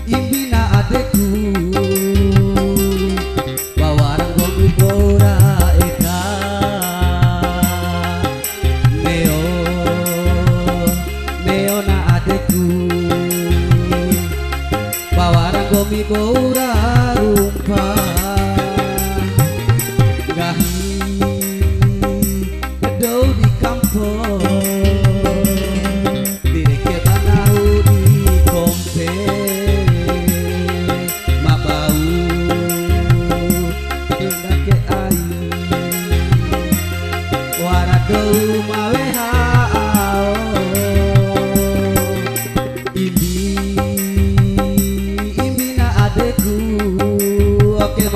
imbina adekku bawarang gomi gora eka neo na adekku bawarang gomi gora rumpa gahi kedo di kampung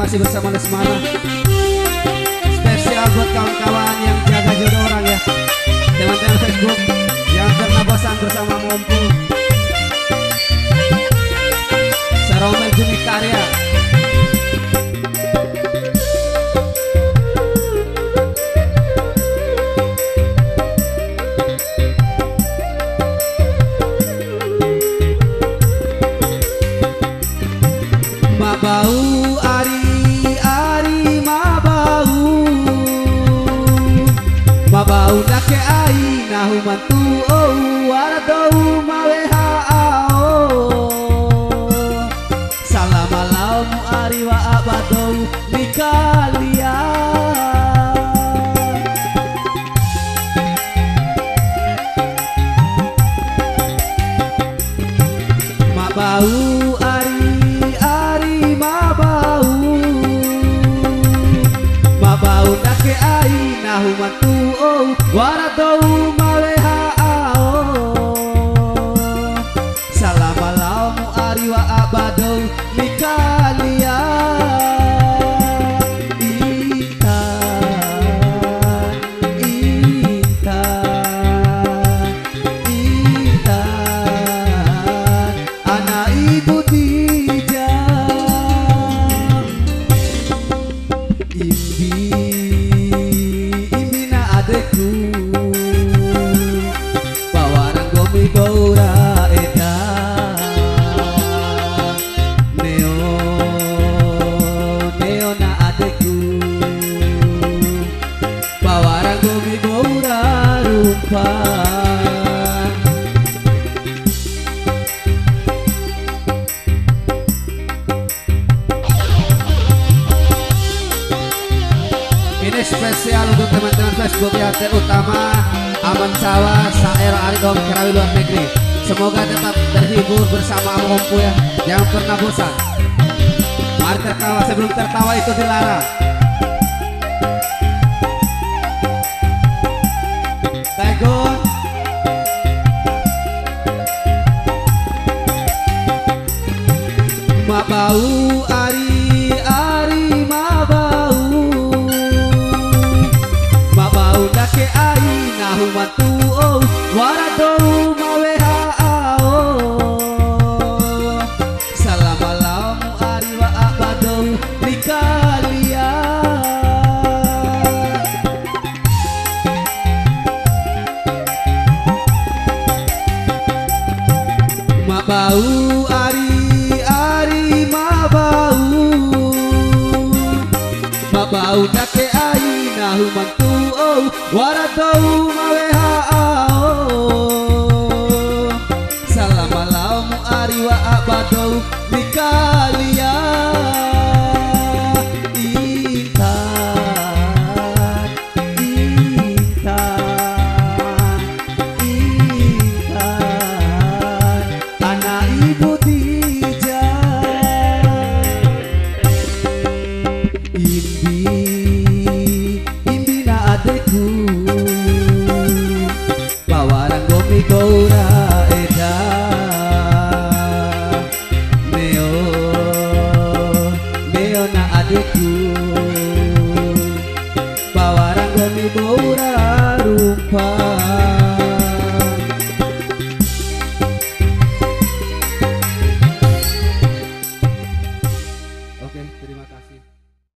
masih bersama Lesmana, spesial buat kawan-kawan yang jaga jodoh orang ya, teman-teman Facebook yang pernah bosan bersama Mompu Saromel Juni Karya. Mabau mabau dake ai nahu mantu oh waradou mawe hao salam alam ari wa abadou nikalia mabau ari mabau dake ai nahu mantu waradou mawe hao salam alamu ari wa abadou nikalia intan anak ibu tijang imbina adekku bawarang gomi gora eda neo na adekku bawarang gomi gora rupa ini spesial untuk teman-teman Facebook yang terutama Aman Sawa, Saer Aridom Kerawi luar negeri. Semoga tetap terhibur bersama Mompu ya, jangan pernah bosan. Mari tertawa, sebelum tertawa itu dilarang. Tegon mabau ari dake ai nahu mantu oh waradou mawe hao salam alamu ari wa abadou nikalia mabau ari mabau dake ai nahu mantu waradou mawe hao salam alamu ari wa abadou nikalia intan anak ibu tijang imbina adekku bawarang gomi gora eda neo na adekku